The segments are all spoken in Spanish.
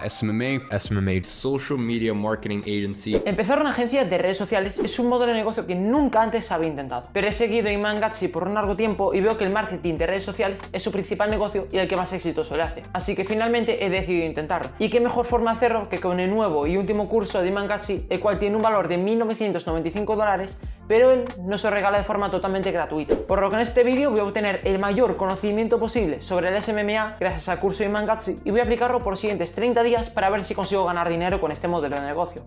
SMMA, Social Media Marketing Agency. Empezar una agencia de redes sociales es un modelo de negocio que nunca antes había intentado, pero he seguido Iman Gadzhi por un largo tiempo y veo que el marketing de redes sociales es su principal negocio y el que más exitoso le hace. Así que finalmente he decidido intentarlo. Y qué mejor forma de hacerlo que con el nuevo y último curso de Iman Gadzhi, el cual tiene un valor de $1.995, pero él nos lo regala de forma totalmente gratuita. Por lo que en este vídeo voy a obtener el mayor conocimiento posible sobre el SMMA gracias al curso de Iman Gadzhi y voy a aplicarlo por los siguientes 30 días para ver si consigo ganar dinero con este modelo de negocio.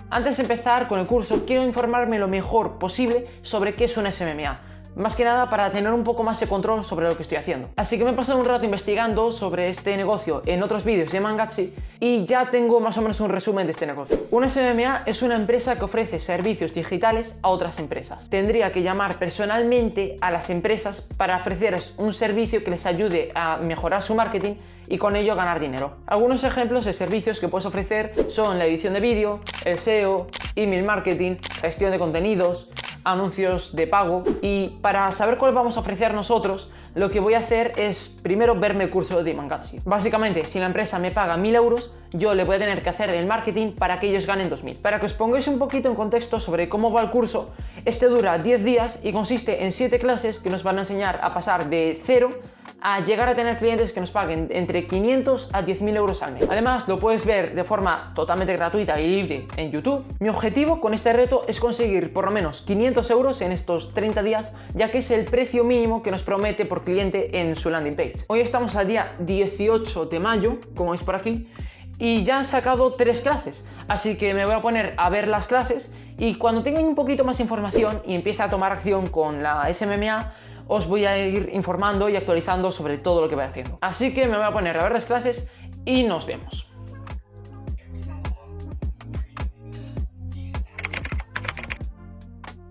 Antes de empezar con el curso, quiero informarme lo mejor posible sobre qué es un SMMA. Más que nada para tener un poco más de control sobre lo que estoy haciendo. Así que me he pasado un rato investigando sobre este negocio en otros vídeos de Iman Gadzhi y ya tengo más o menos un resumen de este negocio. Un SMMA es una empresa que ofrece servicios digitales a otras empresas. Tendría que llamar personalmente a las empresas para ofrecerles un servicio que les ayude a mejorar su marketing y con ello ganar dinero. Algunos ejemplos de servicios que puedes ofrecer son la edición de vídeo, el SEO, email marketing, gestión de contenidos, anuncios de pago. Y para saber cuál vamos a ofrecer nosotros, lo que voy a hacer es primero verme el curso de Iman Gadzhi. Básicamente, si la empresa me paga 1.000 euros, yo le voy a tener que hacer el marketing para que ellos ganen 2.000. Para que os pongáis un poquito en contexto sobre cómo va el curso, este dura 10 días y consiste en 7 clases que nos van a enseñar a pasar de 0 a llegar a tener clientes que nos paguen entre 500 a 10.000 euros al mes. Además, lo puedes ver de forma totalmente gratuita y libre en YouTube. Mi objetivo con este reto es conseguir por lo menos 500 euros en estos 30 días, ya que es el precio mínimo que nos promete por cliente en su landing page. Hoy estamos al día 18 de mayo, como veis por aquí, y ya han sacado 3 clases, así que me voy a poner a ver las clases y cuando tenga un poquito más información y empiece a tomar acción con la SMMA, os voy a ir informando y actualizando sobre todo lo que voy haciendo. Así que me voy a poner a ver las clases y nos vemos.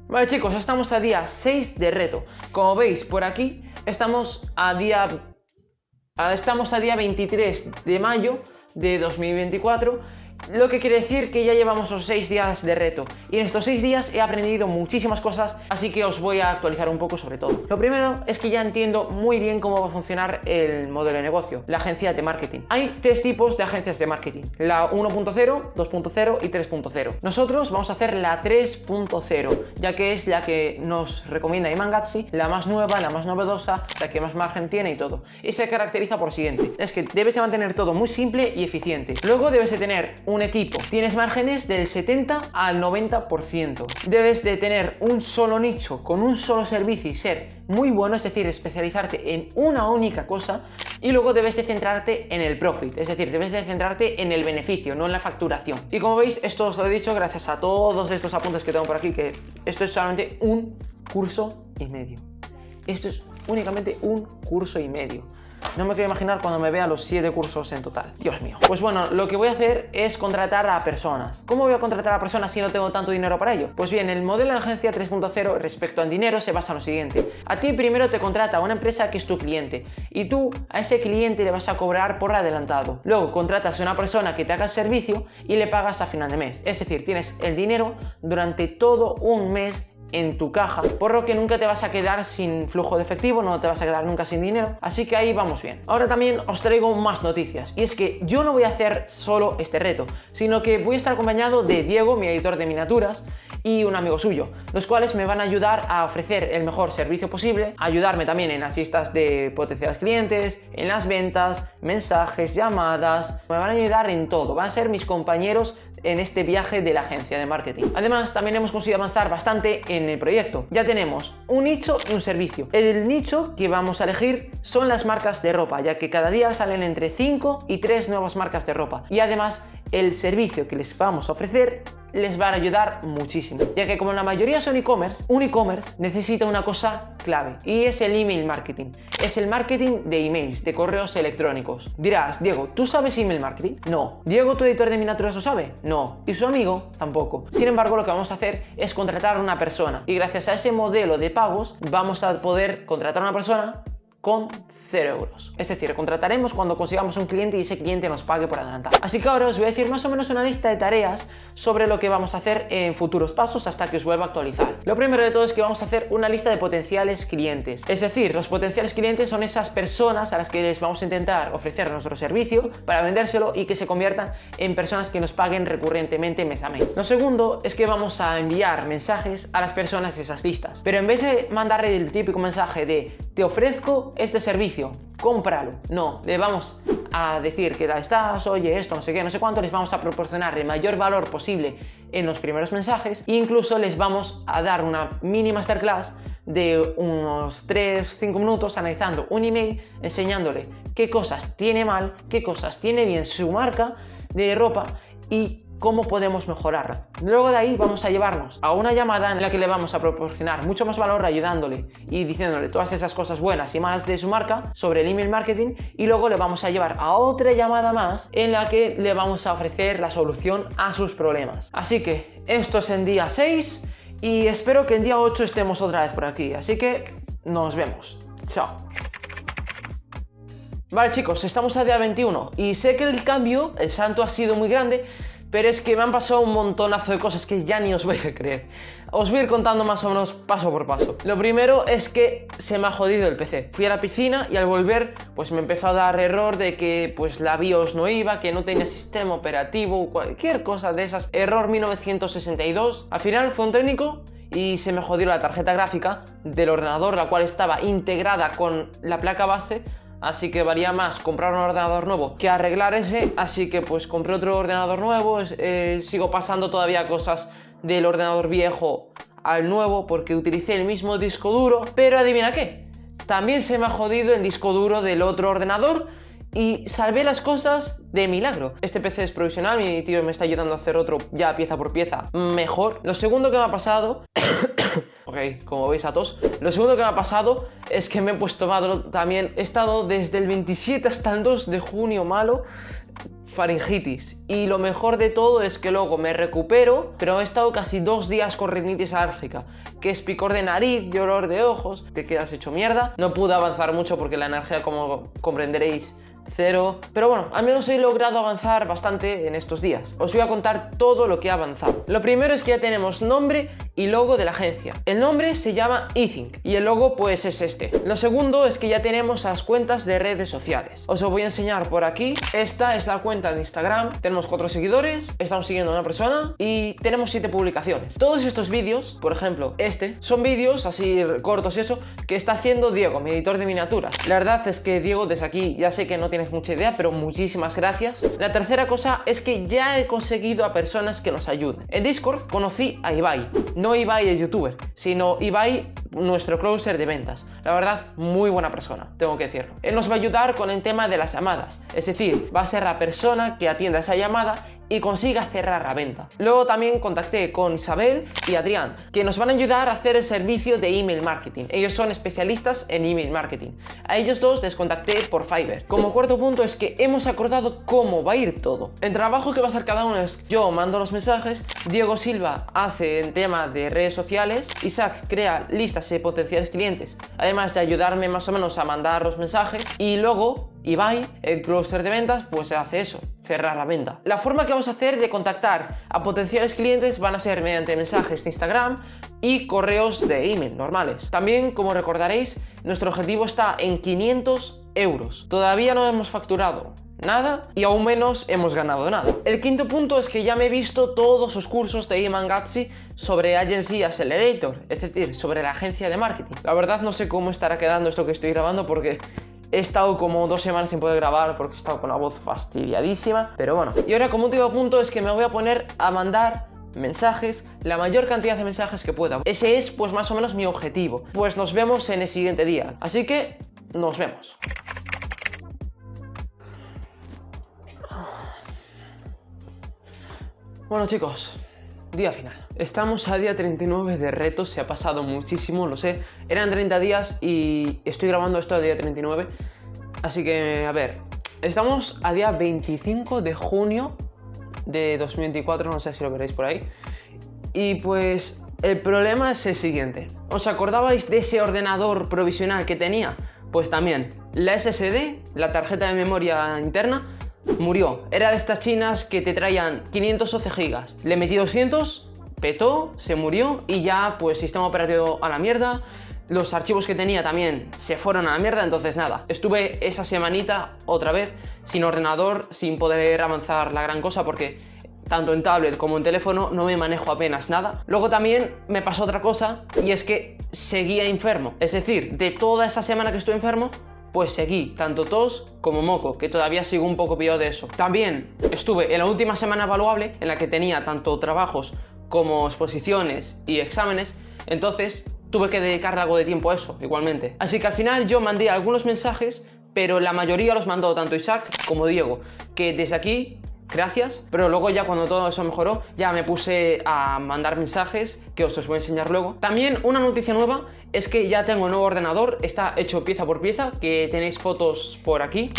Vale chicos, estamos a día 6 de reto. Como veis por aquí, estamos a día 23 de mayo de 2024. Lo que quiere decir que ya llevamos los 6 días de reto y en estos 6 días he aprendido muchísimas cosas, así que os voy a actualizar un poco sobre todo. Lo primero es que ya entiendo muy bien cómo va a funcionar el modelo de negocio, la agencia de marketing. Hay 3 tipos de agencias de marketing, la 1.0, 2.0 y 3.0. Nosotros vamos a hacer la 3.0, ya que es la que nos recomienda Iman Gadzhi, la más nueva, la más novedosa, la que más margen tiene y todo. Y se caracteriza por lo siguiente, es que debes de mantener todo muy simple y eficiente. Luego debes de tener un equipo. Tienes márgenes del 70 al 90%. Debes de tener un solo nicho con un solo servicio y ser muy bueno, es decir, especializarte en una única cosa. Y luego debes de centrarte en el profit, es decir, debes de centrarte en el beneficio, no en la facturación. Y como veis, esto os lo he dicho gracias a todos estos apuntes que tengo por aquí, que esto es solamente un curso y medio. Esto es únicamente un curso y medio. No me quiero imaginar cuando me vea los 7 cursos en total. Dios mío. Pues bueno, lo que voy a hacer es contratar a personas. ¿Cómo voy a contratar a personas si no tengo tanto dinero para ello? Pues bien, el modelo de agencia 3.0 respecto al dinero se basa en lo siguiente. A ti primero te contrata una empresa que es tu cliente y tú a ese cliente le vas a cobrar por adelantado. Luego contratas a una persona que te haga el servicio y le pagas a final de mes. Es decir, tienes el dinero durante todo un mes en tu caja, por lo que nunca te vas a quedar sin flujo de efectivo, no te vas a quedar nunca sin dinero, así que ahí vamos bien. Ahora también os traigo más noticias, y es que yo no voy a hacer solo este reto, sino que voy a estar acompañado de Diego, mi editor de miniaturas, y un amigo suyo, los cuales me van a ayudar a ofrecer el mejor servicio posible, ayudarme también en las listas de potenciales clientes, en las ventas, mensajes, llamadas, me van a ayudar en todo, van a ser mis compañeros en este viaje de la agencia de marketing. Además, también hemos conseguido avanzar bastante en el proyecto. Ya tenemos un nicho y un servicio. El nicho que vamos a elegir son las marcas de ropa, ya que cada día salen entre 5 y 3 nuevas marcas de ropa. Y además, el servicio que les vamos a ofrecer les va a ayudar muchísimo, ya que como la mayoría son e-commerce, un e-commerce necesita una cosa clave y es el email marketing. Es el marketing de emails, de correos electrónicos. Dirás, Diego, ¿tú sabes email marketing? No. ¿Diego, tu editor de miniaturas, lo sabe? No. ¿Y su amigo? Tampoco. Sin embargo, lo que vamos a hacer es contratar a una persona y gracias a ese modelo de pagos vamos a poder contratar a una persona con 0 euros. Es decir, contrataremos cuando consigamos un cliente y ese cliente nos pague por adelantado. Así que ahora os voy a decir más o menos una lista de tareas sobre lo que vamos a hacer en futuros pasos hasta que os vuelva a actualizar. Lo primero de todo es que vamos a hacer una lista de potenciales clientes. Es decir, los potenciales clientes son esas personas a las que les vamos a intentar ofrecer nuestro servicio para vendérselo y que se conviertan en personas que nos paguen recurrentemente mes a mes. Lo segundo es que vamos a enviar mensajes a las personas de esas listas. Pero en vez de mandarle el típico mensaje de te ofrezco este servicio, cómpralo. No, le vamos a decir qué tal estás, oye esto, no sé qué, no sé cuánto, les vamos a proporcionar el mayor valor posible en los primeros mensajes e incluso les vamos a dar una mini masterclass de unos 3-5 minutos analizando un email, enseñándole qué cosas tiene mal, qué cosas tiene bien su marca de ropa y cómo podemos mejorarla. Luego de ahí vamos a llevarnos a una llamada en la que le vamos a proporcionar mucho más valor ayudándole y diciéndole todas esas cosas buenas y malas de su marca sobre el email marketing, y luego le vamos a llevar a otra llamada más en la que le vamos a ofrecer la solución a sus problemas. Así que esto es en día 6 y espero que en día 8 estemos otra vez por aquí. Así que nos vemos. Chao. Vale chicos, estamos a día 21 y sé que el cambio, el salto ha sido muy grande, pero es que me han pasado un montonazo de cosas que ya ni os vais a creer. Os voy a ir contando más o menos paso por paso. Lo primero es que se me ha jodido el PC. Fui a la piscina y al volver pues me empezó a dar error de que pues la BIOS no iba, que no tenía sistema operativo, cualquier cosa de esas. Error 1962. Al final fue un técnico y se me jodió la tarjeta gráfica del ordenador, la cual estaba integrada con la placa base. Así que valía más comprar un ordenador nuevo que arreglar ese, así que pues compré otro ordenador nuevo. Sigo pasando todavía cosas del ordenador viejo al nuevo porque utilicé el mismo disco duro, pero adivina qué, también se me ha jodido el disco duro del otro ordenador y salvé las cosas de milagro. Este PC es provisional, mi tío me está ayudando a hacer otro ya pieza por pieza mejor. Lo segundo que me ha pasado ok, como veis a tos. Lo segundo que me ha pasado es que me he puesto malo también. He estado desde el 27 hasta el 2 de junio malo, faringitis. Y lo mejor de todo es que luego me recupero, pero he estado casi 2 días con rinitis alérgica, que es picor de nariz, dolor de ojos, te quedas hecho mierda. No pude avanzar mucho porque la energía, como comprenderéis, 0, pero bueno, al menos he logrado avanzar bastante en estos días. Os voy a contar todo lo que he avanzado. Lo primero es que ya tenemos nombre y logo de la agencia. El nombre se llama eThink y el logo pues es este. Lo segundo es que ya tenemos las cuentas de redes sociales. Os lo voy a enseñar por aquí. Esta es la cuenta de Instagram. Tenemos 4 seguidores, estamos siguiendo a una persona y tenemos 7 publicaciones. Todos estos vídeos, por ejemplo este, son vídeos así cortos y eso, que está haciendo Diego, mi editor de miniaturas. La verdad es que Diego, desde aquí ya sé que no tienes mucha idea, pero muchísimas gracias. La tercera cosa es que ya he conseguido a personas que nos ayuden. En Discord conocí a Ibai, no Ibai el youtuber, sino Ibai, nuestro closer de ventas. La verdad, muy buena persona, tengo que decirlo. Él nos va a ayudar con el tema de las llamadas, es decir, va a ser la persona que atienda esa llamada y consiga cerrar la venta. Luego también contacté con Isabel y Adrián, que nos van a ayudar a hacer el servicio de email marketing. Ellos son especialistas en email marketing. A ellos dos les contacté por Fiverr. Como cuarto punto es que hemos acordado cómo va a ir todo. El trabajo que va a hacer cada uno es: yo mando los mensajes, Diego Silva hace el tema de redes sociales, Isaac crea listas de potenciales clientes, además de ayudarme más o menos a mandar los mensajes, y luego Ibai, el closer de ventas, pues hace eso, cerrar la venta. La forma que vamos a hacer de contactar a potenciales clientes van a ser mediante mensajes de Instagram y correos de email normales. También, como recordaréis, nuestro objetivo está en 500 euros. Todavía no hemos facturado nada y aún menos hemos ganado nada. El quinto punto es que ya me he visto todos sus cursos de Iman Gatsi sobre Agency Accelerator, es decir, sobre la agencia de marketing. La verdad no sé cómo estará quedando esto que estoy grabando porque he estado como 2 semanas sin poder grabar porque he estado con la voz fastidiadísima, pero bueno. Y ahora, como último punto, es que me voy a poner a mandar mensajes, la mayor cantidad de mensajes que pueda. Ese es pues más o menos mi objetivo. Pues nos vemos en el siguiente día, así que nos vemos. Bueno chicos, día final. Estamos a día 39 de reto, se ha pasado muchísimo, lo sé. Eran 30 días y estoy grabando esto al día 39. Así que, a ver, estamos a día 25 de junio de 2024, no sé si lo veréis por ahí. Y pues el problema es el siguiente. ¿Os acordabais de ese ordenador provisional que tenía? Pues también, la SSD, la tarjeta de memoria interna, murió. Era de estas chinas que te traían 512 gigas. Le metí 200, petó, se murió y ya pues sistema operativo a la mierda. Los archivos que tenía también se fueron a la mierda, entonces nada. Estuve esa semanita otra vez sin ordenador, sin poder avanzar la gran cosa porque tanto en tablet como en teléfono no me manejo apenas nada. Luego también me pasó otra cosa y es que seguía enfermo. Es decir, de toda esa semana que estuve enfermo, pues seguí tanto tos como moco, que todavía sigo un poco pillado de eso. También estuve en la última semana evaluable en la que tenía tanto trabajos como exposiciones y exámenes, entonces tuve que dedicarle algo de tiempo a eso igualmente. Así que al final yo mandé algunos mensajes, pero la mayoría los mandó tanto Isaac como Diego, que desde aquí gracias, pero luego ya cuando todo eso mejoró, ya me puse a mandar mensajes que os los voy a enseñar luego. También una noticia nueva es que ya tengo un nuevo ordenador, está hecho pieza por pieza, que tenéis fotos por aquí.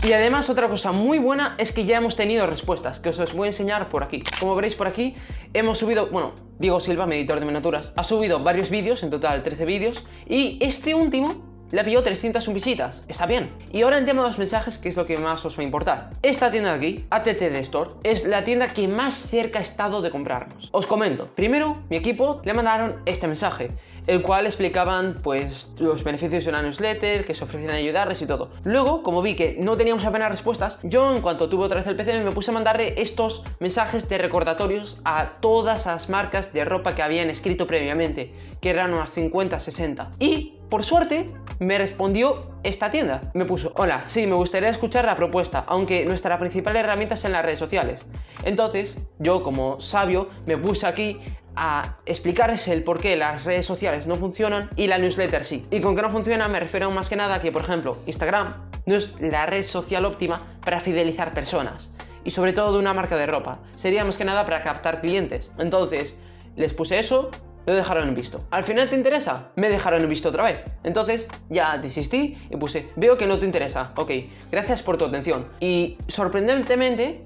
Y además otra cosa muy buena es que ya hemos tenido respuestas, que os voy a enseñar por aquí. Como veréis por aquí, hemos subido, bueno, Diego Silva, mi editor de miniaturas, ha subido varios vídeos, en total 13 vídeos, y este último le pilló 301 visitas, está bien. Y ahora en tema de los mensajes, que es lo que más os va a importar. Esta tienda de aquí, ATTD Store, es la tienda que más cerca ha estado de comprarnos. Os comento, primero, mi equipo le mandaron este mensaje, el cual explicaban pues los beneficios de una newsletter, que se ofrecían a ayudarles y todo. Luego, como vi que no teníamos apenas respuestas, yo en cuanto tuve otra vez el PC me puse a mandarle estos mensajes de recordatorios a todas las marcas de ropa que habían escrito previamente, que eran unas 50, 60. Y, por suerte, me respondió esta tienda. Me puso: hola, sí, me gustaría escuchar la propuesta, aunque nuestra principal herramienta es en las redes sociales. Entonces, yo como sabio, me puse aquí a explicarles el por qué las redes sociales no funcionan y la newsletter sí. Y con que no funciona me refiero más que nada a que, por ejemplo, Instagram no es la red social óptima para fidelizar personas. Y sobre todo de una marca de ropa. Sería más que nada para captar clientes. Entonces, les puse eso, lo dejaron en visto. ¿Al final te interesa? Me dejaron en visto otra vez. Entonces ya desistí y puse: veo que no te interesa. Ok, gracias por tu atención. Y sorprendentemente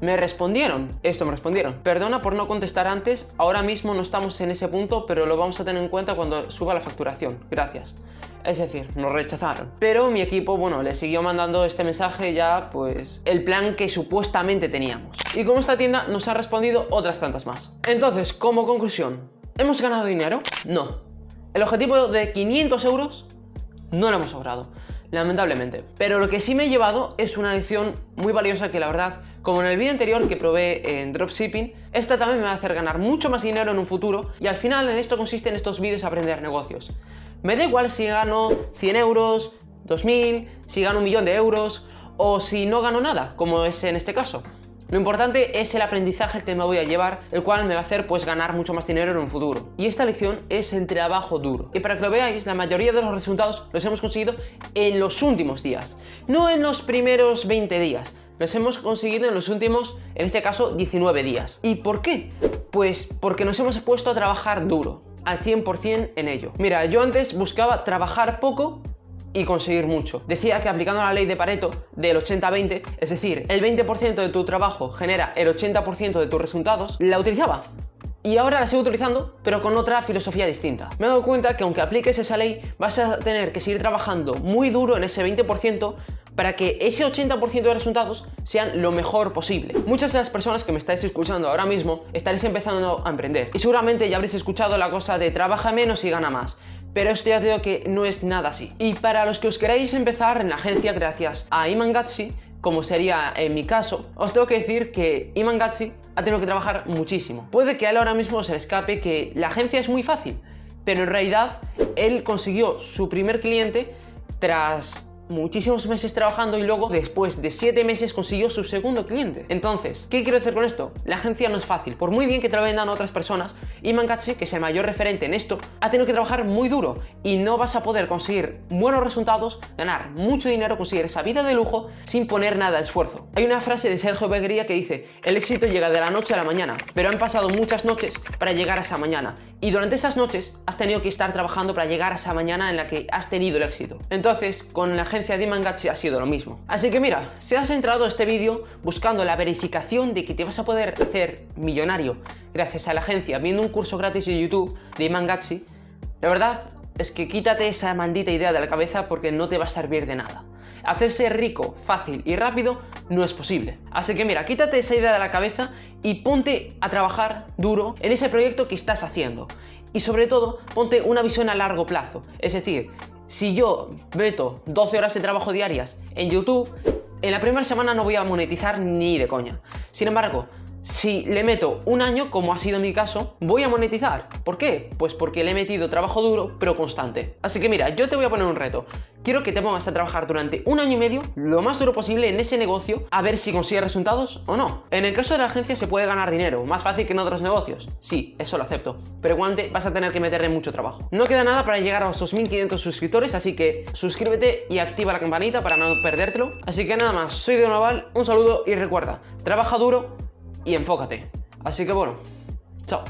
me respondieron. Esto me respondieron: perdona por no contestar antes, ahora mismo no estamos en ese punto, pero lo vamos a tener en cuenta cuando suba la facturación. Gracias. Es decir, nos rechazaron. Pero mi equipo, bueno, le siguió mandando este mensaje ya, pues, el plan que supuestamente teníamos. Y como esta tienda nos ha respondido otras tantas más. Entonces, como conclusión, ¿hemos ganado dinero? No. El objetivo de 500 euros no lo hemos logrado, lamentablemente. Pero lo que sí me he llevado es una lección muy valiosa que, la verdad, como en el vídeo anterior que probé en dropshipping, esta también me va a hacer ganar mucho más dinero en un futuro, y al final en esto consiste en estos vídeos aprender negocios. Me da igual si gano 100 euros, 2000, si gano 1.000.000 de euros o si no gano nada, como es en este caso. Lo importante es el aprendizaje que me voy a llevar, el cual me va a hacer pues ganar mucho más dinero en un futuro. Y esta lección es el trabajo duro. Y para que lo veáis, la mayoría de los resultados los hemos conseguido en los últimos días, no en los primeros 20 días. Los hemos conseguido en los últimos, en este caso, 19 días. ¿Y por qué? Pues porque nos hemos puesto a trabajar duro, al 100% en ello. Mira, yo antes buscaba trabajar poco y conseguir mucho. Decía que aplicando la ley de Pareto del 80-20, es decir, el 20% de tu trabajo genera el 80% de tus resultados, la utilizaba. Y ahora la sigo utilizando, pero con otra filosofía distinta. Me he dado cuenta que aunque apliques esa ley, vas a tener que seguir trabajando muy duro en ese 20% para que ese 80% de resultados sean lo mejor posible. Muchas de las personas que me estáis escuchando ahora mismo estaréis empezando a emprender. Y seguramente ya habréis escuchado la cosa de trabaja menos y gana más. Pero esto ya te digo que no es nada así. Y para los que os queráis empezar en la agencia gracias a Iman Gadzhi, como sería en mi caso, os tengo que decir que Iman Gadzhi ha tenido que trabajar muchísimo. Puede que a él ahora mismo se le escape que la agencia es muy fácil, pero en realidad él consiguió su primer cliente tras muchísimos meses trabajando y luego después de 7 meses consiguió su segundo cliente. Entonces, ¿qué quiero decir con esto? La agencia no es fácil. Por muy bien que te lo vendan otras personas, Iman Gadzhi, que es el mayor referente en esto, ha tenido que trabajar muy duro y no vas a poder conseguir buenos resultados, ganar mucho dinero, conseguir esa vida de lujo sin poner nada de esfuerzo. Hay una frase de Sergio Beguería que dice: el éxito llega de la noche a la mañana, pero han pasado muchas noches para llegar a esa mañana. Y durante esas noches has tenido que estar trabajando para llegar a esa mañana en la que has tenido el éxito. Entonces, con la agencia de Iman Gadzhi ha sido lo mismo. Así que mira, si has entrado a este vídeo buscando la verificación de que te vas a poder hacer millonario gracias a la agencia viendo un curso gratis de YouTube de Iman Gadzhi, La verdad es que quítate esa maldita idea de la cabeza porque no te va a servir de nada. Hacerse rico, fácil y rápido no es posible. Así que mira, quítate esa idea de la cabeza y ponte a trabajar duro en ese proyecto que estás haciendo. Y sobre todo, ponte una visión a largo plazo. Es decir, si yo meto 12 horas de trabajo diarias en YouTube, en la primera semana no voy a monetizar ni de coña. Sin embargo, si le meto un año, como ha sido mi caso, voy a monetizar. ¿Por qué? Pues porque le he metido trabajo duro, pero constante. Así que mira, yo te voy a poner un reto. Quiero que te pongas a trabajar durante un año y medio, lo más duro posible en ese negocio, a ver si consigues resultados o no. En el caso de la agencia se puede ganar dinero, más fácil que en otros negocios. Sí, eso lo acepto, pero igualmente vas a tener que meterle mucho trabajo. No queda nada para llegar a los 2500 suscriptores, así que suscríbete y activa la campanita para no perdértelo. Así que nada más, soy Diego Naval, un saludo y recuerda, trabaja duro y enfócate. Así que bueno, chao.